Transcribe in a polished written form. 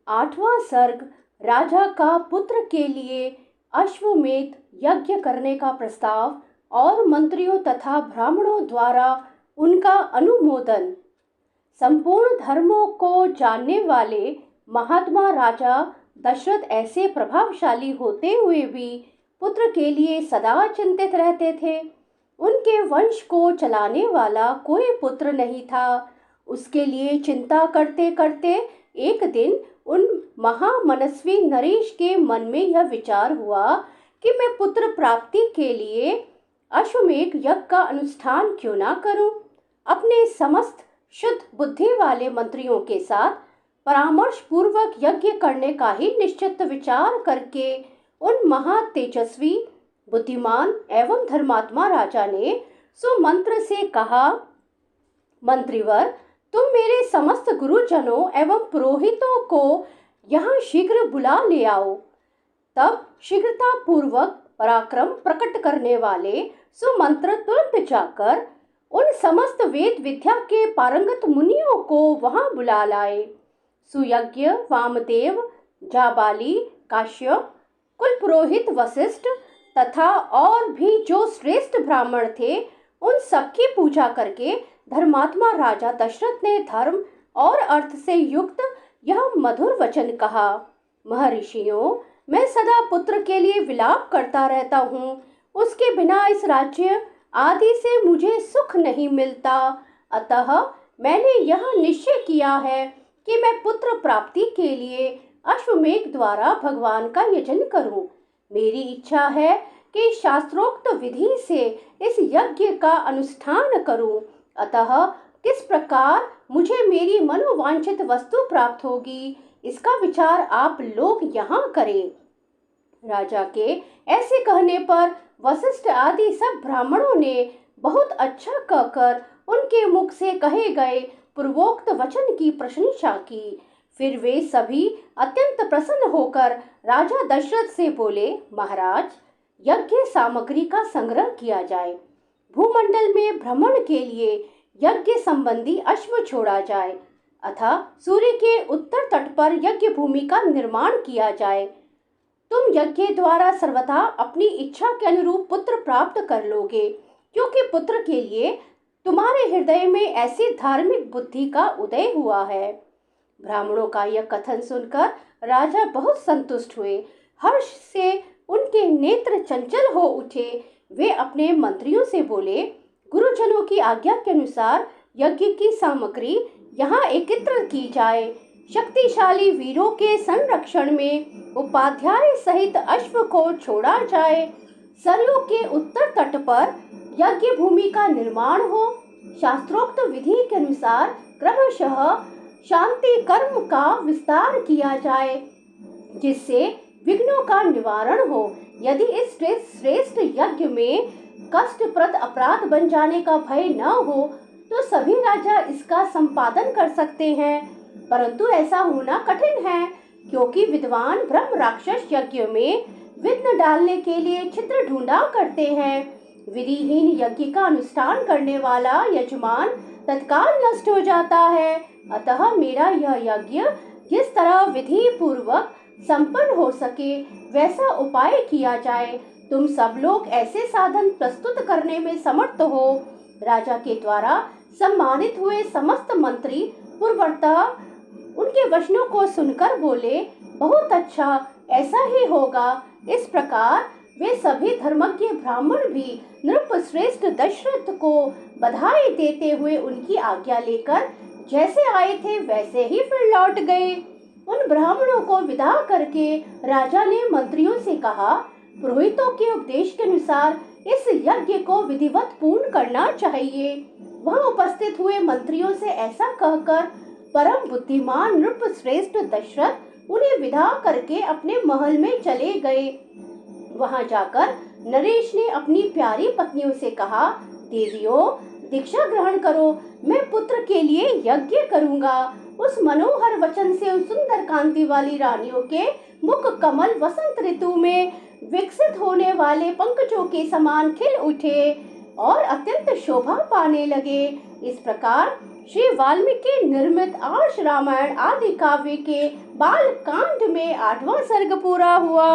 8वां सर्ग राजा का पुत्र के लिए अश्वमेध यज्ञ करने का प्रस्ताव और मंत्रियों तथा ब्राह्मणों द्वारा उनका अनुमोदन। संपूर्ण धर्मों को जानने वाले महात्मा राजा दशरथ ऐसे प्रभावशाली होते हुए भी पुत्र के लिए सदा चिंतित रहते थे। उनके वंश को चलाने वाला कोई पुत्र नहीं था। उसके लिए चिंता करते करते एक दिन उन महामनस्वी नरेश के मन में यह विचार हुआ कि मैं पुत्र प्राप्ति के लिए अश्वमेध यज्ञ का अनुष्ठान क्यों ना करूं। अपने समस्त शुद्ध बुद्धि वाले मंत्रियों के साथ परामर्श पूर्वक यज्ञ करने का ही निश्चित विचार करके उन महा तेजस्वी बुद्धिमान एवं धर्मात्मा राजा ने सुमंत्र से कहा, मंत्रीवर, तुम मेरे समस्त गुरुजनों एवं पुरोहितों को यहाँ शीघ्र बुला ले आओ। तब शीघ्रता पूर्वक पराक्रम प्रकट करने वाले सुमंत्र तुरंत जाकर उन समस्त वेद विद्या के पारंगत मुनियों को वहां बुला लाए। सुयज्ञ वामदेव, जाबाली, काश्यप, कुल पुरोहित वशिष्ठ तथा और भी जो श्रेष्ठ ब्राह्मण थे, उन सबकी पूजा करके धर्मात्मा राजा दशरथ ने धर्म और अर्थ से युक्त यह मधुर वचन कहा, महर्षियों, मैं सदा पुत्र के लिए विलाप करता रहता हूँ। उसके बिना इस राज्य आदि से मुझे सुख नहीं मिलता। अतः मैंने यह निश्चय किया है कि मैं पुत्र प्राप्ति के लिए अश्वमेध द्वारा भगवान का यजन करूं। मेरी इच्छा है कि शास्त्रोक्त विधि से इस यज्ञ का अनुष्ठान करूं। अतः किस प्रकार मुझे मेरी मनोवांछित वस्तु प्राप्त होगी, इसका विचार आप लोग यहाँ करें। राजा के ऐसे कहने पर वशिष्ठ आदि सब ब्राह्मणों ने बहुत अच्छा कहकर उनके मुख से कहे गए पूर्वोक्त वचन की प्रशंसा की। फिर वे सभी अत्यंत प्रसन्न होकर राजा दशरथ से बोले, महाराज, यज्ञ सामग्री का संग्रह किया जाए। भूमंडल में भ्रमण के लिए यज्ञ संबंधी अश्व छोड़ा जाए अथवा सूर्य के उत्तर तट पर यज्ञ भूमि का निर्माण किया जाए। तुम यज्ञ द्वारा सर्वथा अपनी इच्छा के अनुरूप पुत्र प्राप्त कर लोगे, क्योंकि पुत्र के लिए तुम्हारे हृदय में ऐसी धार्मिक बुद्धि का उदय हुआ है। ब्राह्मणों का यह कथन सुनकर राजा बहुत संतुष्ट हुए। हर्ष से उनके नेत्र चंचल हो उठे। वे अपने मंत्रियों से बोले, गुरुजनों की आज्ञा के अनुसार यज्ञ की सामग्री यहाँ एकत्र की जाए। शक्तिशाली वीरों के संरक्षण में उपाध्याय सहित अश्व को छोड़ा जाए। सरयू के उत्तर तट पर यज्ञ भूमि का निर्माण हो। शास्त्रोक्त विधि के अनुसार क्रमशः शांति कर्म का विस्तार किया जाए, जिससे विघ्नों का निवारण हो। यदि इस श्रेष्ठ यज्ञ में कष्टप्रद अपराध बन जाने का भय न हो तो सभी राजा इसका संपादन कर सकते हैं, परंतु ऐसा होना कठिन है, क्योंकि विद्वान ब्रह्म राक्षस यज्ञ में विघ्न डालने के लिए छिद्र ढूंढा करते हैं। विधिहीन यज्ञ का अनुष्ठान करने वाला यजमान तत्काल नष्ट हो जाता है। अतः मेरा यह यज्ञ जिस तरह विधि पूर्वक संपन्न हो सके वैसा उपाय किया जाए। तुम सब लोग ऐसे साधन प्रस्तुत करने में समर्थ हो। राजा के द्वारा सम्मानित हुए समस्त मंत्री पूर्वतः उनके वचनों को सुनकर बोले, बहुत अच्छा, ऐसा ही होगा। इस प्रकार वे सभी धर्मज्ञ ब्राह्मण भी नृपश्रेष्ठ दशरथ को बधाई देते हुए उनकी आज्ञा लेकर जैसे आए थे वैसे ही फिर लौट गए। उन ब्राह्मणों को विदा करके राजा ने मंत्रियों से कहा, पुरोहितों के उपदेश के अनुसार इस यज्ञ को विधिवत पूर्ण करना चाहिए। वहां उपस्थित हुए मंत्रियों से ऐसा कहकर परम बुद्धिमान नृपश्रेष्ठ दशरथ उन्हें विदा करके अपने महल में चले गए। वहां जाकर नरेश ने अपनी प्यारी पत्नियों से कहा, देवियों, दीक्षा ग्रहण करो, मैं पुत्र के लिए यज्ञ करूंगा। उस मनोहर वचन से उस सुंदर कांति वाली रानियों के मुख कमल वसंत ऋतु में विकसित होने वाले पंकजों के समान खिल उठे और अत्यंत शोभा पाने लगे। इस प्रकार श्री वाल्मीकि निर्मित आर्ष रामायण आदि काव्य के बाल कांड में 8वां सर्ग पूरा हुआ।